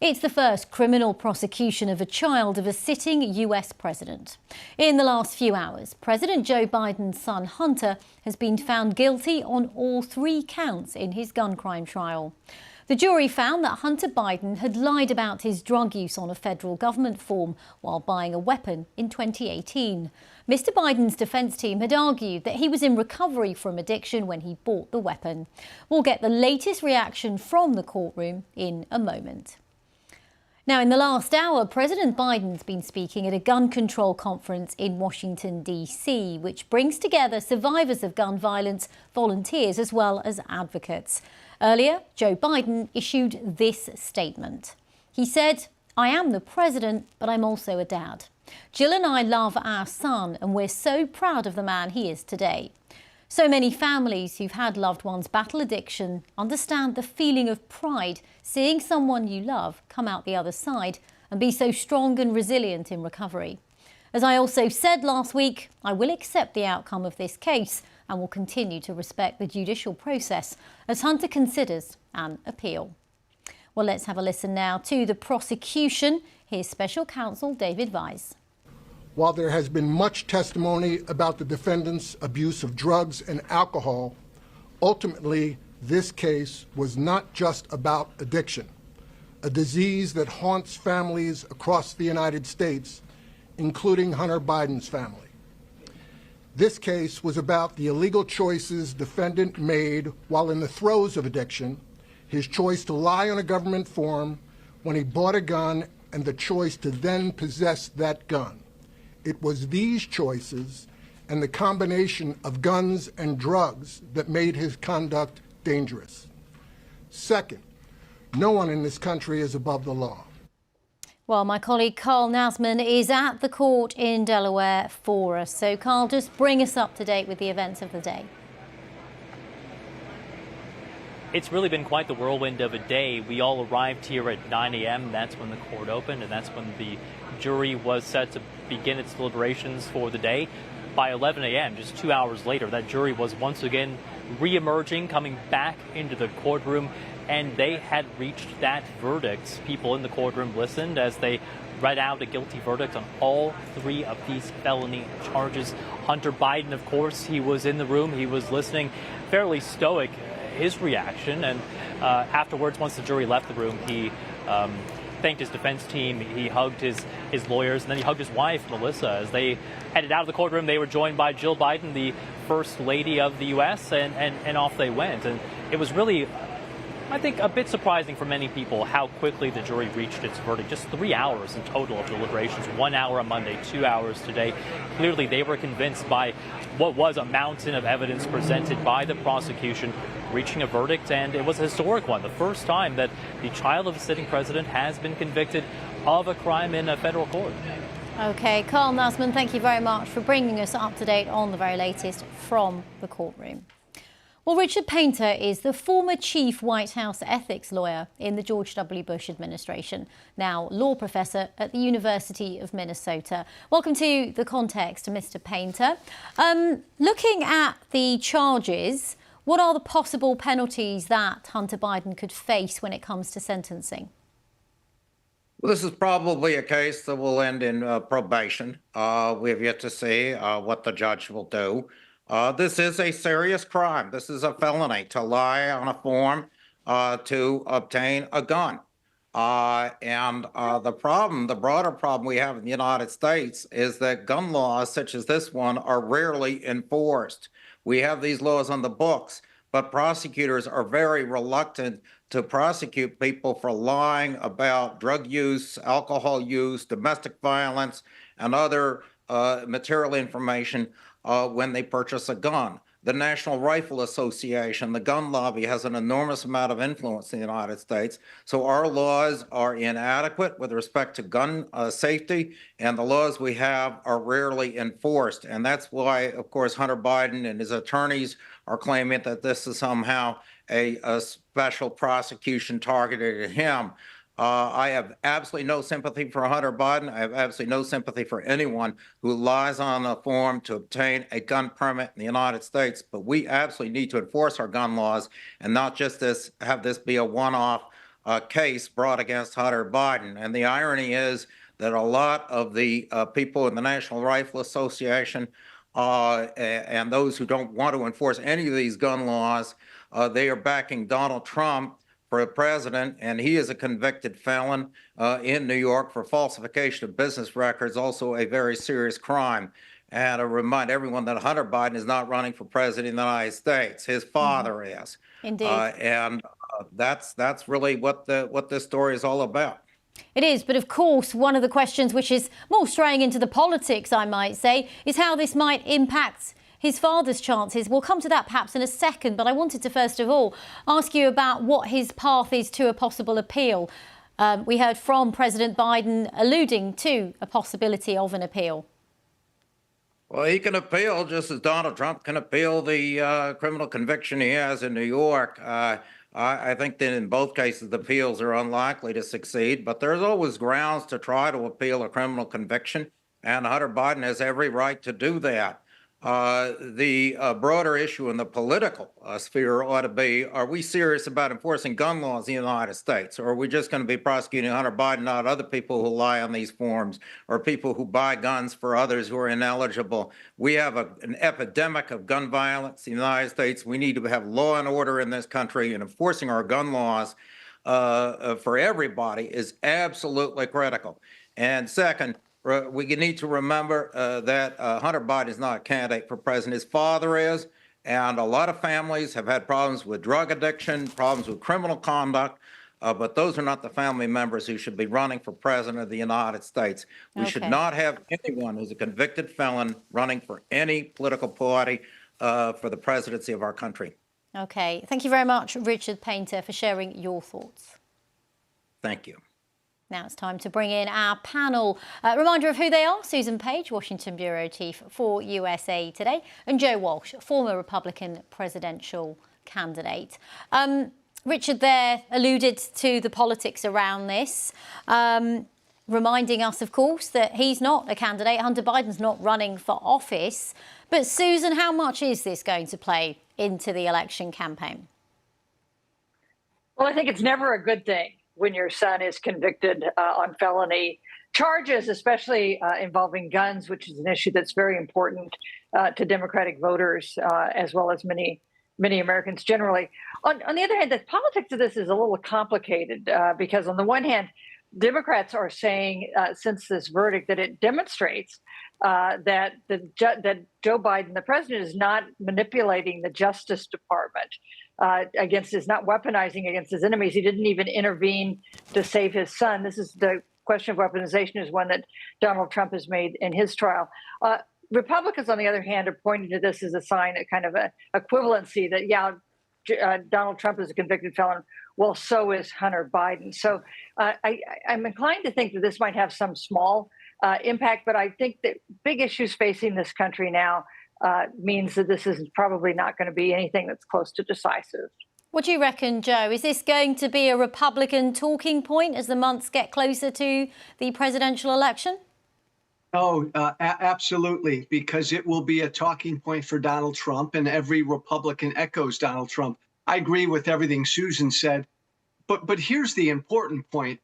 It's the first criminal prosecution of a child of a sitting US president. In the last few hours, President Joe Biden's son Hunter has been found guilty on all 3 counts in his gun crime trial. The jury found that Hunter Biden had lied about his drug use on a federal government form while buying a weapon in 2018. Mr. Biden's defence team had argued that he was in recovery from addiction when he bought the weapon. We'll get the latest reaction from the courtroom in a moment. Now, in the last hour, President Biden's been speaking at a gun control conference in Washington, D.C., which brings together survivors of gun violence, volunteers, as well as advocates. Earlier, Joe Biden issued this statement. He said, "I am the president, but I'm also a dad. Jill and I love our son, and we're so proud of the man he is today." So many families who've had loved ones battle addiction understand the feeling of pride seeing someone you love come out the other side and be so strong and resilient in recovery. As I also said last week, I will accept the outcome of this case and will continue to respect the judicial process as Hunter considers an appeal. Well, let's have a listen now to the prosecution. Here's Special Counsel David Vise. While there has been much testimony about the defendant's abuse of drugs and alcohol, ultimately this case was not just about addiction, a disease that haunts families across the United States, including Hunter Biden's family. This case was about the illegal choices defendant made while in the throes of addiction, his choice to lie on a government form when he bought a gun, and the choice to then possess that gun. It was these choices and the combination of guns and drugs that made his conduct dangerous. Second, no one in this country is above the law. Well, my colleague Carl Nasman is at the court in Delaware for us. So, Carl, just bring us up to date with the events of the day. It's really been quite the whirlwind of a day. We all arrived here at 9 a.m. That's when the court opened, and that's when the jury was set to begin its deliberations for the day. By 11 a.m., just 2 hours later, that jury was once again re-emerging, coming back into the courtroom, and they had reached that verdict. People in the courtroom listened as they read out a guilty verdict on all 3 of these felony charges. Hunter Biden, of course, he was in the room. He was listening, fairly stoic, his reaction. And afterwards, once the jury left the room, he thanked his defense team. He hugged his lawyers, and then he hugged his wife, Melissa. As they headed out of the courtroom, they were joined by Jill Biden, the First Lady of the U.S., and off they went. And it was really, I think, a bit surprising for many people how quickly the jury reached its verdict. Just 3 hours in total of deliberations, 1 hour on Monday, 2 hours today. Clearly, they were convinced by what was a mountain of evidence presented by the prosecution, reaching a verdict, and it was a historic one. The first time that the child of a sitting president has been convicted of a crime in a federal court. OK, Carl Nasman, thank you very much for bringing us up to date on the very latest from the courtroom. Well, Richard Painter is the former chief White House ethics lawyer in the George W. Bush administration, now law professor at the University of Minnesota. Welcome to The Context, Mr. Painter. Looking at the charges, what are the possible penalties that Hunter Biden could face when it comes to sentencing? Well, this is probably a case that will end in probation. We have yet to see what the judge will do. This is a serious crime. This is a felony to lie on a form to obtain a gun. The broader problem we have in the United States is that gun laws such as this one are rarely enforced. We have these laws on the books, but prosecutors are very reluctant to prosecute people for lying about drug use, alcohol use, domestic violence, and other material information when they purchase a gun. The National Rifle Association, the gun lobby, has an enormous amount of influence in the United States. So our laws are inadequate with respect to gun safety, and the laws we have are rarely enforced. And that's why, of course, Hunter Biden and his attorneys are claiming that this is somehow a special prosecution targeted at him. I have absolutely no sympathy for Hunter Biden. I have absolutely no sympathy for anyone who lies on a form to obtain a gun permit in the United States. But we absolutely need to enforce our gun laws and not just have this be a one-off case brought against Hunter Biden. And the irony is that a lot of the people in the National Rifle Association and those who don't want to enforce any of these gun laws, they are backing Donald Trump for president, and he is a convicted felon in New York for falsification of business records, also a very serious crime. And I remind everyone that Hunter Biden is not running for president of the United States. His father is. Indeed. And that's really what this story is all about. It is, but of course, one of the questions which is more straying into the politics, I might say, is how this might impact his father's chances. We'll come to that perhaps in a second, but I wanted to first of all ask you about what his path is to a possible appeal. We heard from President Biden alluding to a possibility of an appeal. Well, he can appeal just as Donald Trump can appeal the criminal conviction he has in New York. I think that in both cases, the appeals are unlikely to succeed, but there's always grounds to try to appeal a criminal conviction, and Hunter Biden has every right to do that. The broader issue in the political sphere ought to be, are we serious about enforcing gun laws in the United States? Or are we just going to be prosecuting Hunter Biden, not other people who lie on these forms or people who buy guns for others who are ineligible? We have an epidemic of gun violence in the United States. We need to have law and order in this country, and enforcing our gun laws for everybody is absolutely critical. And second, we need to remember that Hunter Biden is not a candidate for president. His father is, and a lot of families have had problems with drug addiction, problems with criminal conduct, but those are not the family members who should be running for president of the United States. We should not have anyone who's a convicted felon running for any political party for the presidency of our country. OK, thank you very much, Richard Painter, for sharing your thoughts. Thank you. Now it's time to bring in our panel. Reminder of who they are: Susan Page, Washington Bureau Chief for USA Today, and Joe Walsh, former Republican presidential candidate. Richard there alluded to the politics around this, reminding us, of course, that he's not a candidate. Hunter Biden's not running for office. But Susan, how much is this going to play into the election campaign? Well, I think it's never a good thing when your son is convicted on felony charges, especially involving guns, which is an issue that's very important to Democratic voters, as well as many Americans generally. On the other hand, the politics of this is a little complicated because on the one hand, Democrats are saying since this verdict that it demonstrates that Joe Biden, the president, is not manipulating the Justice Department is not weaponizing against his enemies. He didn't even intervene to save his son. This is the question of weaponization is one that Donald Trump has made in his trial. Republicans, on the other hand, are pointing to this as a sign, a kind of a equivalency that, Donald Trump is a convicted felon. Well, so is Hunter Biden. So I'm inclined to think that this might have some small impact, but I think that big issues facing this country now means that this is probably not going to be anything that's close to decisive. What do you reckon, Joe? Is this going to be a Republican talking point as the months get closer to the presidential election? Oh, absolutely, because it will be a talking point for Donald Trump, and every Republican echoes Donald Trump. I agree with everything Susan said, but here's the important point.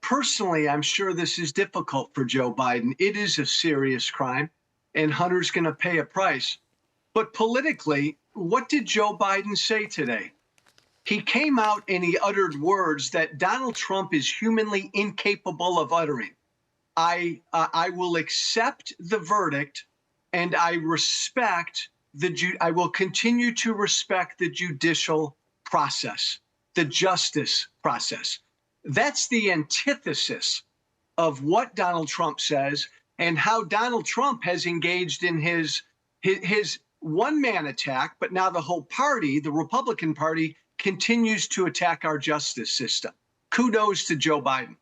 Personally, I'm sure this is difficult for Joe Biden. It is a serious crime, and Hunter's going to pay a price. But politically, what did Joe Biden say today? He came out and he uttered words that Donald Trump is humanly incapable of uttering. I will accept the verdict, and I will continue to respect the judicial process, the justice process. That's the antithesis of what Donald Trump says and how Donald Trump has engaged in his one-man attack, but now the whole party, the Republican Party, continues to attack our justice system. Kudos to Joe Biden.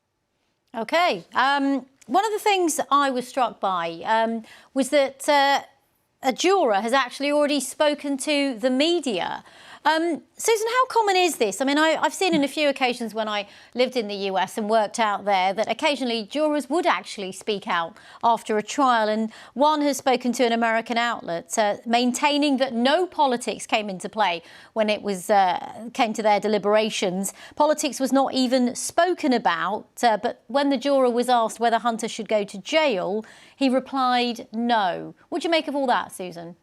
OK. One of the things I was struck by was that a juror has actually already spoken to the media. Susan, how common is this? I mean, I've seen in a few occasions when I lived in the US and worked out there that occasionally jurors would actually speak out after a trial. And one has spoken to an American outlet maintaining that no politics came into play when it was came to their deliberations. Politics was not even spoken about. But when the juror was asked whether Hunter should go to jail, he replied no. What do you make of all that, Susan?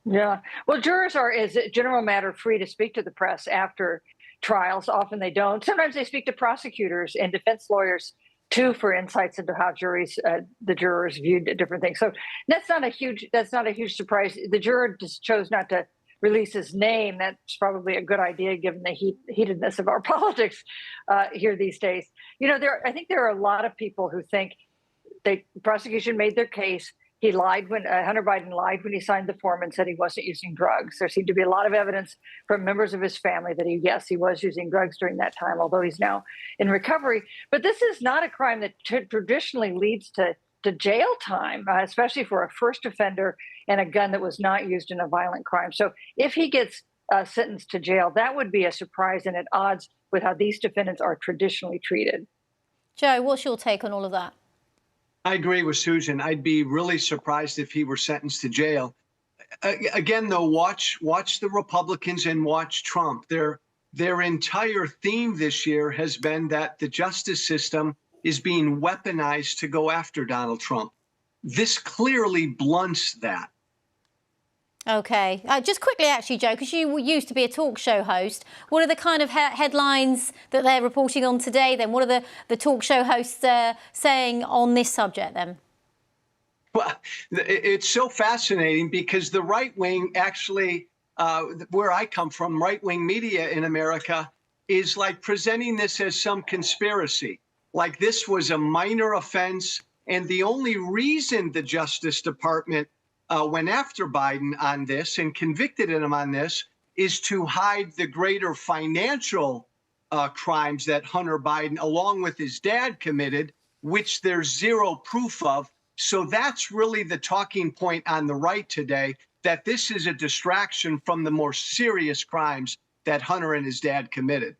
Yeah. Well, jurors are, as a general matter, free to speak to the press after trials. Often they don't. Sometimes they speak to prosecutors and defense lawyers too for insights into how the jurors viewed different things. So that's not a huge surprise. The juror just chose not to release his name. That's probably a good idea given the heatedness of our politics here these days. You know, I think there are a lot of people who think the prosecution made their case. He lied when Hunter Biden lied when he signed the form and said he wasn't using drugs. There seemed to be a lot of evidence from members of his family that he was using drugs during that time, although he's now in recovery. But this is not a crime that traditionally leads to jail time, especially for a first offender and a gun that was not used in a violent crime. So if he gets sentenced to jail, that would be a surprise and at odds with how these defendants are traditionally treated. Joe, what's your take on all of that? I agree with Susan. I'd be really surprised if he were sentenced to jail. Again, though, watch the Republicans and watch Trump. Their entire theme this year has been that the justice system is being weaponized to go after Donald Trump. This clearly blunts that. OK, just quickly, actually, Joe, because you used to be a talk show host. What are the kind of headlines that they're reporting on today then? What are the talk show hosts saying on this subject then? Well, it's so fascinating because the right wing actually, where I come from, right wing media in America is like presenting this as some conspiracy, like this was a minor offense. And the only reason the Justice Department went after Biden on this and convicted him on this is to hide the greater financial crimes that Hunter Biden, along with his dad, committed, which there's zero proof of. So that's really the talking point on the right today, that this is a distraction from the more serious crimes that Hunter and his dad committed.